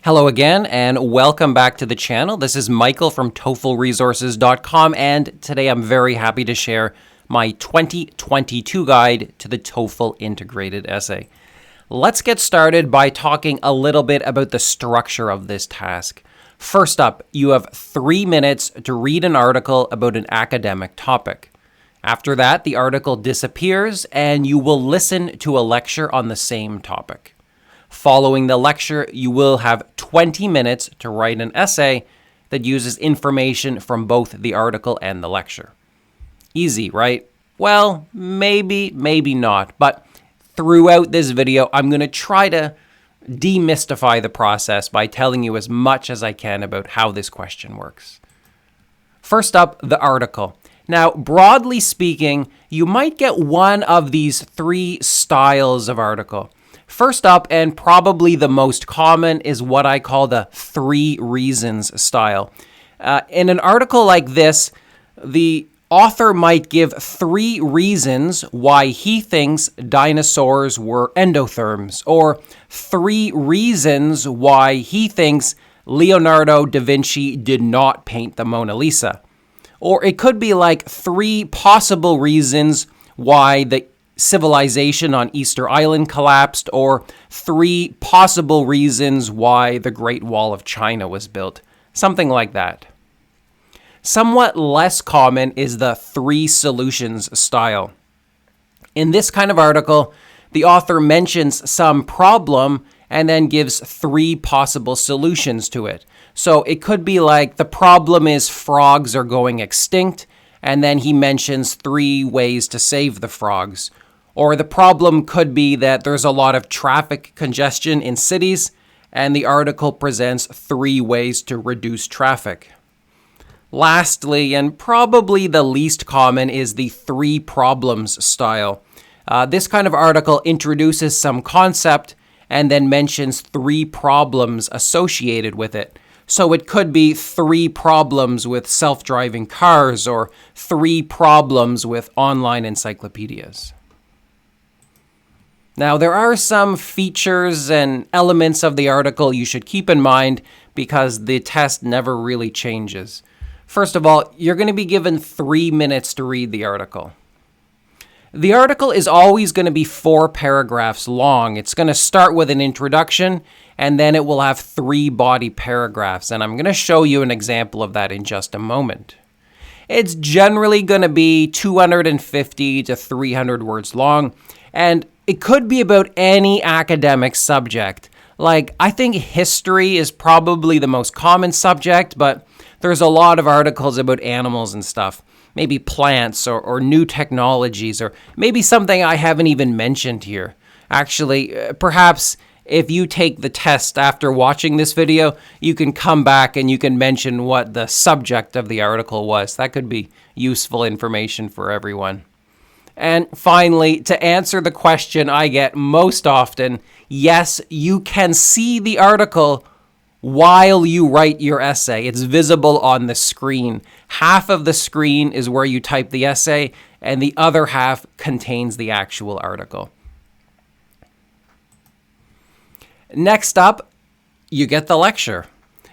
Hello again, and welcome back to the channel. This is Michael from TOEFLResources.com, and today I'm very happy to share my 2022 guide to the TOEFL integrated essay. Let's get started by talking a little bit about the structure of this task. First up, you have 3 minutes to read an article about an academic topic. After that, the article disappears, and you will listen to a lecture on the same topic. Following the lecture, you will have 20 minutes to write an essay that uses information from both the article and the lecture. Easy, right? Well, maybe not. But throughout this video, I'm going to try to demystify the process by telling you as much as I can about how this question works. First up, the article. Now, broadly speaking, you might get one of these 3 styles of article. First up, and probably the most common, is what I call the 3 reasons style. In an article like this, the author might give 3 reasons why he thinks dinosaurs were endotherms, or 3 reasons why he thinks Leonardo da Vinci did not paint the Mona Lisa. Or it could be like 3 possible reasons why the civilization on Easter Island collapsed, or 3 possible reasons why the Great Wall of China was built. Something like that. Somewhat less common is the 3 solutions style. In this kind of article, the author mentions some problem and then gives 3 possible solutions to it. So it could be like the problem is frogs are going extinct, and then he mentions 3 ways to save the frogs. Or the problem could be that there's a lot of traffic congestion in cities, and the article presents 3 ways to reduce traffic. Lastly, and probably the least common, is the 3 problems style. This kind of article introduces some concept and then mentions 3 problems associated with it. So it could be 3 problems with self-driving cars, or 3 problems with online encyclopedias. Now, there are some features and elements of the article you should keep in mind because the test never really changes. First of all, you're going to be given 3 minutes to read the article. The article is always going to be 4 paragraphs long. It's going to start with an introduction, and then it will have 3 body paragraphs, and I'm going to show you an example of that in just a moment. It's generally going to be 250 to 300 words long, and it could be about any academic subject. Like, I think history is probably the most common subject, but there's a lot of articles about animals and stuff. Maybe plants or new technologies, or maybe something I haven't even mentioned here. Actually, perhaps if you take the test after watching this video, you can come back and you can mention what the subject of the article was. That could be useful information for everyone. And finally, to answer the question I get most often, yes, you can see the article while you write your essay. It's visible on the screen. Half of the screen is where you type the essay, and the other half contains the actual article. Next up, you get the lecture.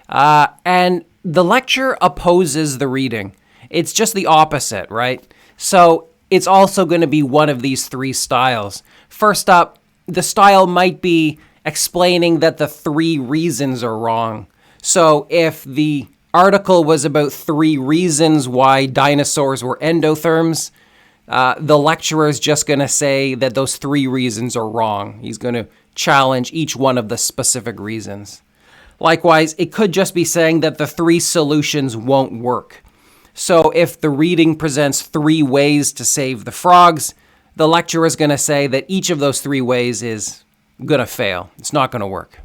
And the lecture opposes the reading. It's just the opposite, right? So it's also going to be one of these 3 styles. First up, the style might be explaining that the 3 reasons are wrong. So if the article was about 3 reasons why dinosaurs were endotherms, the lecturer is just going to say that those 3 reasons are wrong. He's going to challenge each one of the specific reasons. Likewise, it could just be saying that the 3 solutions won't work. So if the reading presents 3 ways to save the frogs, the lecturer is going to say that each of those 3 ways is going to fail. It's not going to work.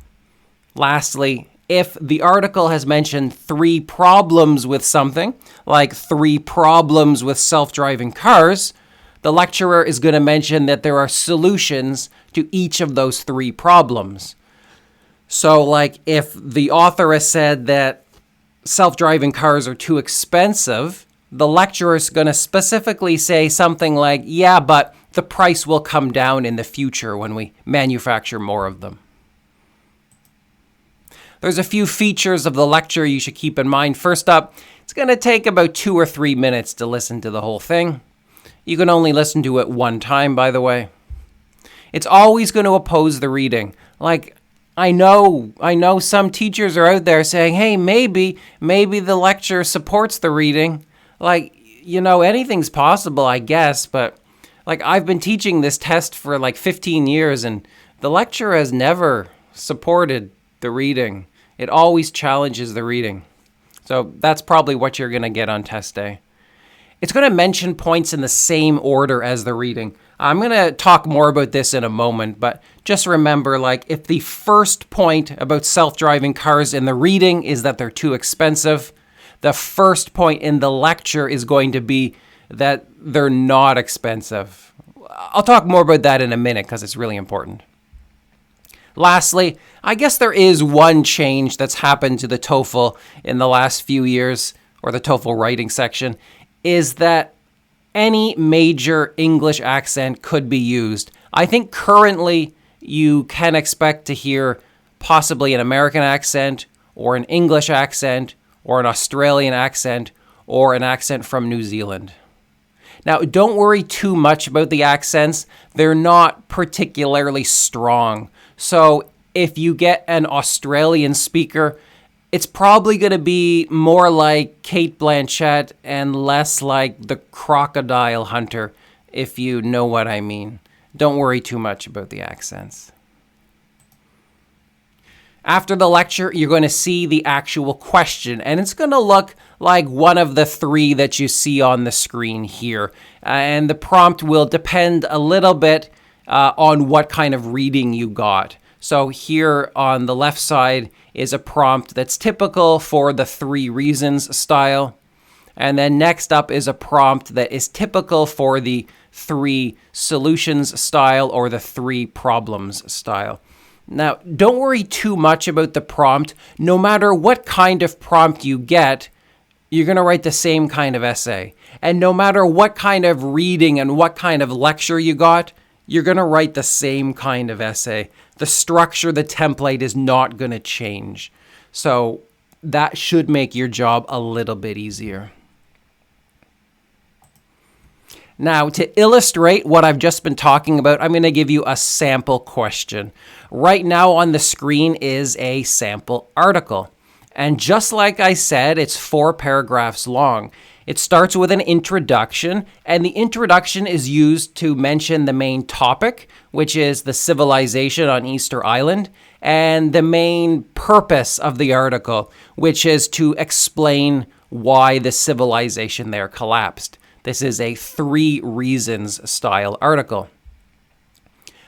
Lastly, if the article has mentioned 3 problems with something, like 3 problems with self-driving cars, the lecturer is going to mention that there are solutions to each of those 3 problems. So, like, if the author has said that self-driving cars are too expensive, the lecturer is going to specifically say something like, yeah, but the price will come down in the future when we manufacture more of them. There's a few features of the lecture you should keep in mind. First up, it's going to take about 2 or 3 minutes to listen to the whole thing. You can only listen to it one time, by the way. It's always going to oppose the reading. Like, I know some teachers are out there saying, hey, maybe the lecture supports the reading. Like, anything's possible, I guess, but like I've been teaching this test for like 15 years and the lecture has never supported the reading. It always challenges the reading. So that's probably what you're going to get on test day. It's going to mention points in the same order as the reading. I'm going to talk more about this in a moment, but just remember, like, if the first point about self-driving cars in the reading is that they're too expensive, the first point in the lecture is going to be that they're not expensive. I'll talk more about that in a minute because it's really important. Lastly, I guess there is one change that's happened to the TOEFL in the last few years, or the TOEFL writing section, is that any major English accent could be used. I think currently you can expect to hear possibly an American accent, or an English accent, or an Australian accent, or an accent from New Zealand. Now, don't worry too much about the accents. They're not particularly strong. So if you get an Australian speaker, it's probably going to be more like Kate Blanchett and less like the crocodile hunter, if you know what I mean. Don't worry too much about the accents. After the lecture, you're going to see the actual question, and it's going to look like one of the 3 that you see on the screen here. And the prompt will depend a little bit on what kind of reading you got. So here on the left side is a prompt that's typical for the 3 reasons style. And then next up is a prompt that is typical for the 3 solutions style or the 3 problems style. Now, don't worry too much about the prompt. No matter what kind of prompt you get, you're going to write the same kind of essay. And no matter what kind of reading and what kind of lecture you got, you're going to write the same kind of essay. The structure, the template is not going to change. So that should make your job a little bit easier. Now, to illustrate what I've just been talking about, I'm going to give you a sample question. Right now on the screen is a sample article. And just like I said, it's 4 paragraphs long. It starts with an introduction, and the introduction is used to mention the main topic, which is the civilization on Easter Island, and the main purpose of the article, which is to explain why the civilization there collapsed. This is a 3 reasons style article.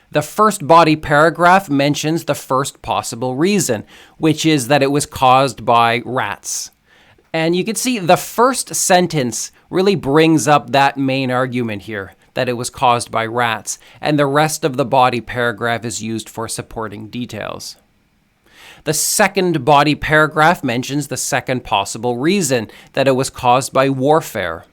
The first body paragraph mentions the first possible reason, which is that it was caused by rats. And you can see the first sentence really brings up that main argument here, that it was caused by rats, and the rest of the body paragraph is used for supporting details. The second body paragraph mentions the second possible reason, that it was caused by warfare.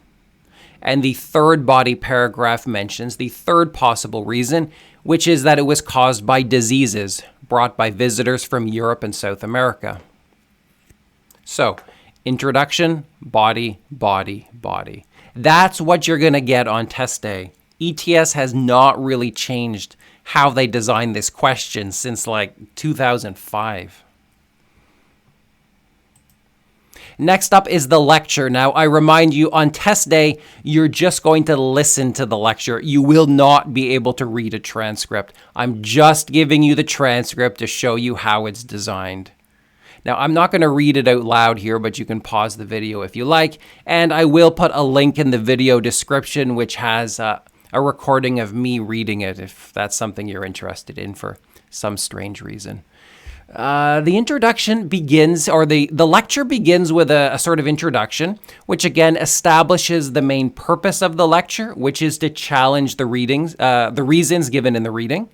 And the third body paragraph mentions the third possible reason, which is that it was caused by diseases brought by visitors from Europe and South America. So, introduction, body, body, body. That's what you're going to get on test day. ETS has not really changed how they designed this question since like 2005. Next up is the lecture. Now, I remind you, on test day, you're just going to listen to the lecture. You will not be able to read a transcript. I'm just giving you the transcript to show you how it's designed. Now, I'm not going to read it out loud here, but you can pause the video if you like. And I will put a link in the video description, which has a recording of me reading it, if that's something you're interested in for some strange reason. The introduction begins, or the lecture begins with a sort of introduction, which again establishes the main purpose of the lecture, which is to challenge the reasons given in the reading.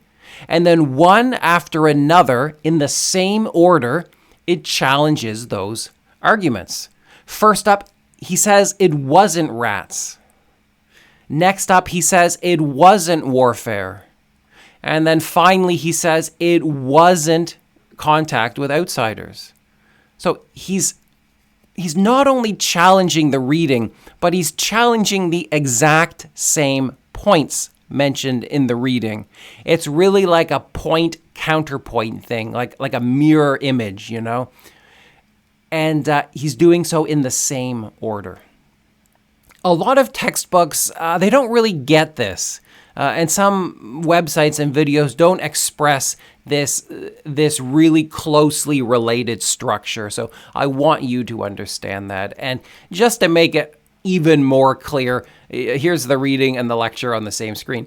And then one after another, in the same order, it challenges those arguments. First up, he says it wasn't rats. Next up, he says it wasn't warfare. And then finally, he says it wasn't contact with outsiders. So he's not only challenging the reading, but he's challenging the exact same points mentioned in the reading. It's really like a point counterpoint thing, like a mirror image, you know? And he's doing so in the same order. A lot of textbooks, they don't really get this. And some websites and videos don't express this really closely related structure. So I want you to understand that. And just to make it even more clear, here's the reading and the lecture on the same screen.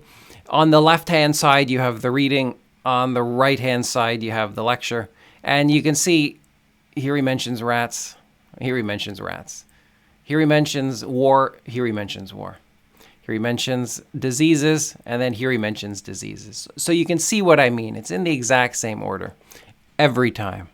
On the left-hand side, you have the reading. On the right-hand side, you have the lecture. And you can see here he mentions rats. Here he mentions rats. Here he mentions war. Here he mentions war. Here he mentions diseases, and then here he mentions diseases. So you can see what I mean. It's in the exact same order every time.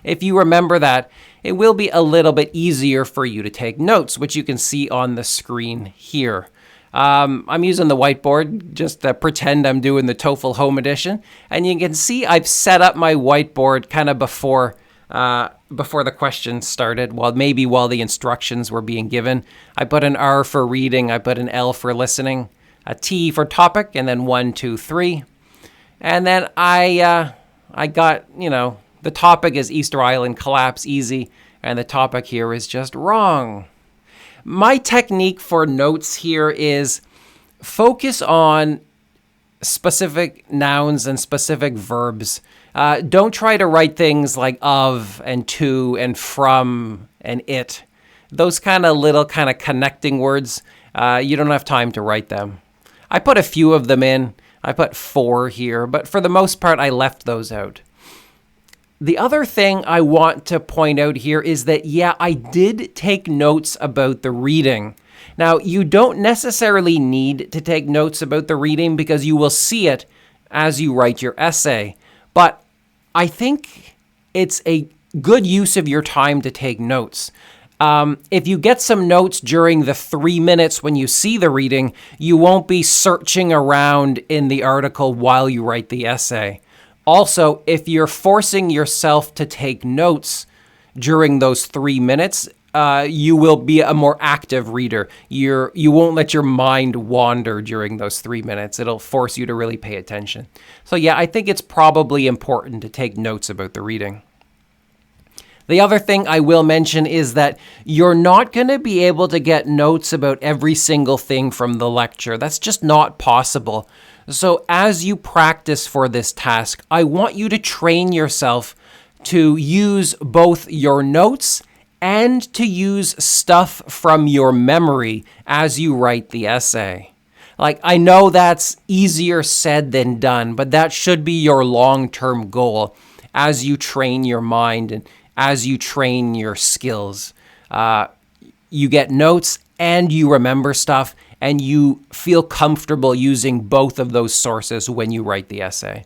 If you remember that, it will be a little bit easier for you to take notes, which you can see on the screen here. I'm using the whiteboard just to pretend I'm doing the TOEFL Home Edition. And you can see I've set up my whiteboard kind of before the questions started, while the instructions were being given. I put an R for reading, I put an L for listening, a T for topic, and then 1, 2, 3. And then I got, the topic is Easter Island collapse easy, and the topic here is just wrong. My technique for notes here is focus on specific nouns and specific verbs. Don't try to write things like of and to and from and it. Those kind of connecting words, you don't have time to write them. I put a few of them in. I put 4 here, but for the most part, I left those out. The other thing I want to point out here is that, I did take notes about the reading. Now, you don't necessarily need to take notes about the reading because you will see it as you write your essay. But I think it's a good use of your time to take notes. If you get some notes during the 3 minutes when you see the reading, you won't be searching around in the article while you write the essay. Also, if you're forcing yourself to take notes during those 3 minutes, you will be a more active reader. You won't let your mind wander during those 3 minutes. It'll force you to really pay attention. So I think it's probably important to take notes about the reading. The other thing I will mention is that you're not going to be able to get notes about every single thing from the lecture. That's just not possible. So as you practice for this task, I want you to train yourself to use both your notes and to use stuff from your memory as you write the essay. I know that's easier said than done, but that should be your long-term goal as you train your mind and as you train your skills. You get notes and you remember stuff, and you feel comfortable using both of those sources when you write the essay.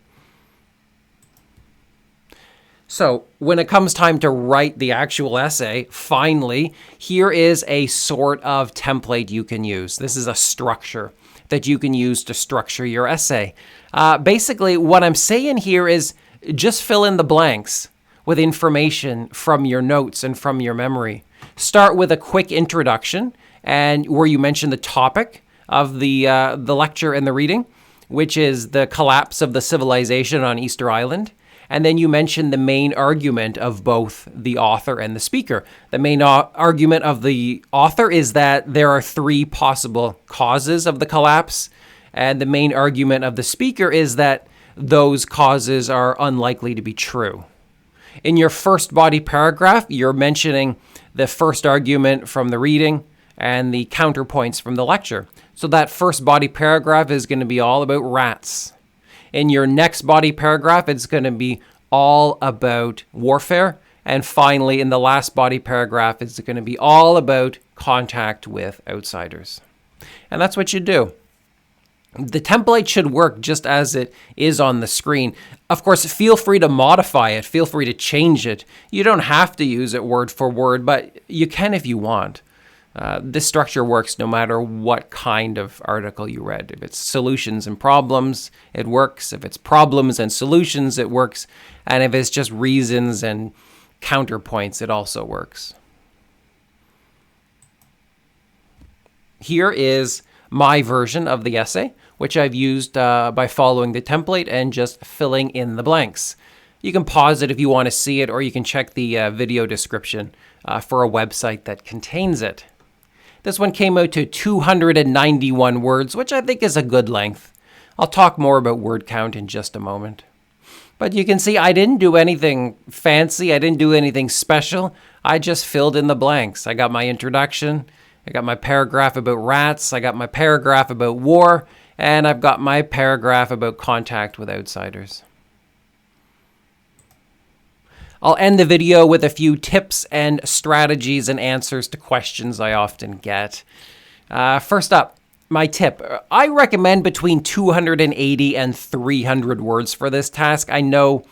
So when it comes time to write the actual essay, finally, here is a sort of template you can use. This is a structure that you can use to structure your essay. Basically, what I'm saying here is just fill in the blanks with information from your notes and from your memory. Start with a quick introduction, and where you mention the topic of the lecture and the reading, which is the collapse of the civilization on Easter Island. And then you mention the main argument of both the author and the speaker. The main argument of the author is that there are 3 possible causes of the collapse. And the main argument of the speaker is that those causes are unlikely to be true. In your first body paragraph, you're mentioning the first argument from the reading and the counterpoints from the lecture. So that first body paragraph is going to be all about rats. In your next body paragraph, it's going to be all about warfare. And finally, in the last body paragraph, it's going to be all about contact with outsiders. And that's what you do. The template should work just as it is on the screen. Of course, feel free to modify it. Feel free to change it. You don't have to use it word for word, but you can if you want. This structure works no matter what kind of article you read. If it's solutions and problems, it works. If it's problems and solutions, it works. And if it's just reasons and counterpoints, it also works. Here is my version of the essay, which I've used by following the template and just filling in the blanks. You can pause it if you want to see it, or you can check the video description for a website that contains it. This one came out to 291 words, which I think is a good length. I'll talk more about word count in just a moment. But you can see I didn't do anything fancy. I didn't do anything special. I just filled in the blanks. I got my introduction. I got my paragraph about rats. I got my paragraph about war. And I've got my paragraph about contact with outsiders. I'll end the video with a few tips and strategies and answers to questions I often get. First up, my tip. I recommend between 280 and 300 words for this task. I know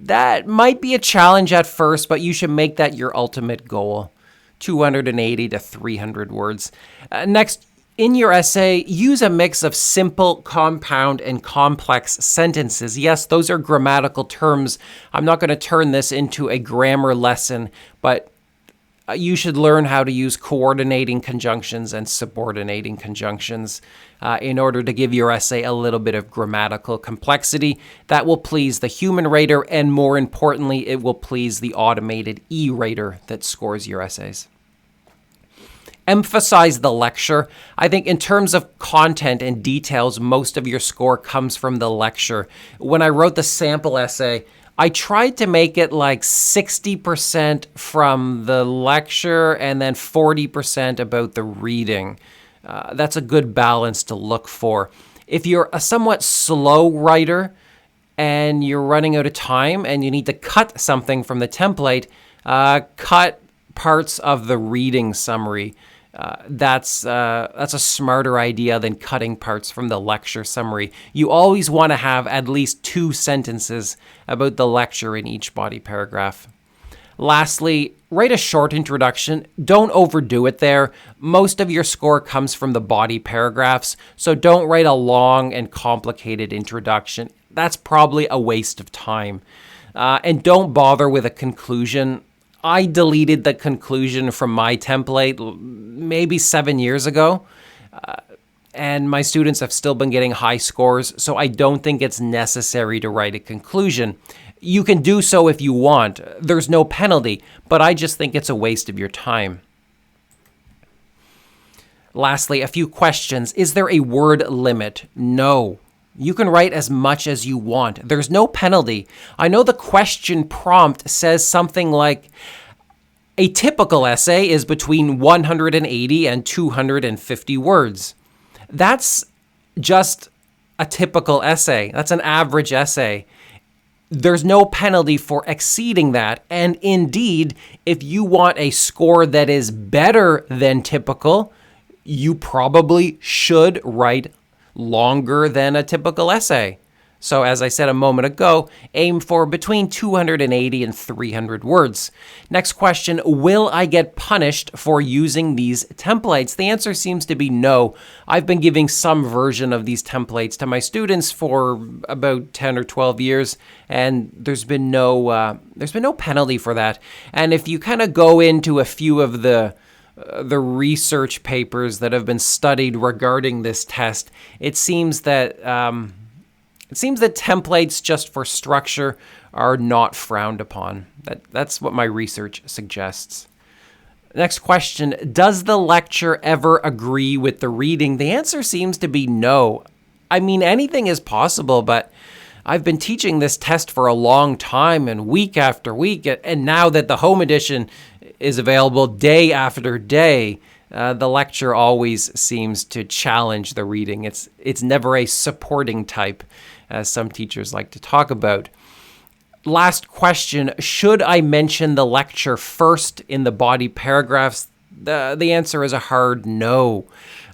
that might be a challenge at first, but you should make that your ultimate goal. 280 to 300 words. Next, in your essay, use a mix of simple, compound, and complex sentences. Yes, those are grammatical terms. I'm not going to turn this into a grammar lesson, but you should learn how to use coordinating conjunctions and subordinating conjunctions in order to give your essay a little bit of grammatical complexity that will please the human rater, and more importantly, it will please the automated e-rater that scores your essays. Emphasize the lecture. I think in terms of content and details, most of your score comes from the lecture. When I wrote the sample essay, I tried to make it like 60% from the lecture and then 40% about the reading. That's a good balance to look for. If you're a somewhat slow writer and you're running out of time and you need to cut something from the template, cut parts of the reading summary. That's a smarter idea than cutting parts from the lecture summary. You always want to have at least 2 sentences about the lecture in each body paragraph. Lastly, write a short introduction. Don't overdo it there. Most of your score comes from the body paragraphs, so don't write a long and complicated introduction. That's probably a waste of time. And don't bother with a conclusion. I deleted the conclusion from my template maybe 7 years ago, and my students have still been getting high scores, so I don't think it's necessary to write a conclusion. You can do so if you want. There's no penalty, but I just think it's a waste of your time. Lastly, a few questions. Is there a word limit? No. You can write as much as you want. There's no penalty. I know the question prompt says something like, a typical essay is between 180 and 250 words. That's just a typical essay. That's an average essay. There's no penalty for exceeding that. And indeed, if you want a score that is better than typical, you probably should write longer than a typical essay. So as I said a moment ago, aim for between 280 and 300 words. Next question, will I get punished for using these templates? The answer seems to be no. I've been giving some version of these templates to my students for about 10 or 12 years, and there's been no penalty for that. And if you kind of go into a few of the research papers that have been studied regarding this test, it seems that templates just for structure are not frowned upon. That's what my research suggests. Next question, does the lecture ever agree with the reading? The answer seems to be no. I mean, anything is possible, but I've been teaching this test for a long time and week after week, and now that the home edition is available day after day, the lecture always seems to challenge the reading. It's never a supporting type, as some teachers like to talk about. Last question, should I mention the lecture first in the body paragraphs? The answer is a hard no.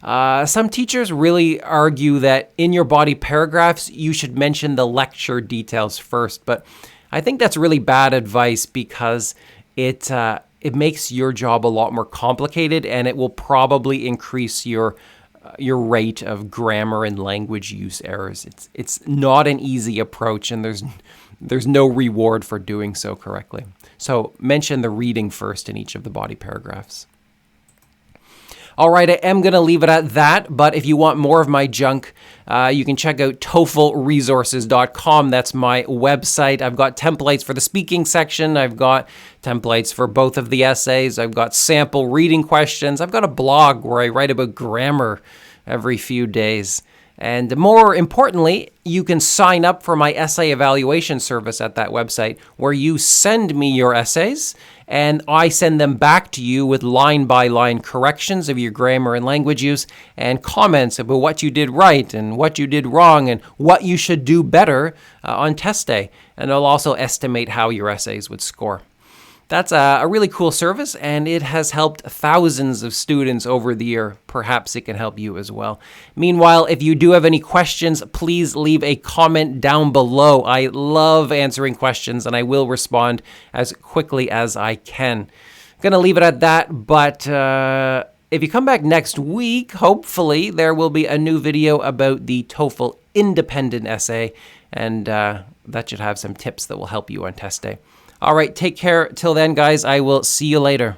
Some teachers really argue that in your body paragraphs, you should mention the lecture details first, but I think that's really bad advice because it makes your job a lot more complicated, and it will probably increase your rate of grammar and language use errors. It's not an easy approach, and there's no reward for doing so correctly. So mention the reading first in each of the body paragraphs. All right, I am going to leave it at that, but if you want more of my junk, you can check out TOEFLResources.com. That's my website. I've got templates for the speaking section. I've got templates for both of the essays. I've got sample reading questions. I've got a blog where I write about grammar every few days. And more importantly, you can sign up for my essay evaluation service at that website, where you send me your essays and I send them back to you with line-by-line corrections of your grammar and language use and comments about what you did right and what you did wrong and what you should do better on test day. And I'll also estimate how your essays would score. That's a really cool service, and it has helped thousands of students over the year. Perhaps it can help you as well. Meanwhile, if you do have any questions, please leave a comment down below. I love answering questions, and I will respond as quickly as I can. I'm going to leave it at that, but if you come back next week, hopefully there will be a new video about the TOEFL independent essay, and that should have some tips that will help you on test day. All right, take care. Till then, guys, I will see you later.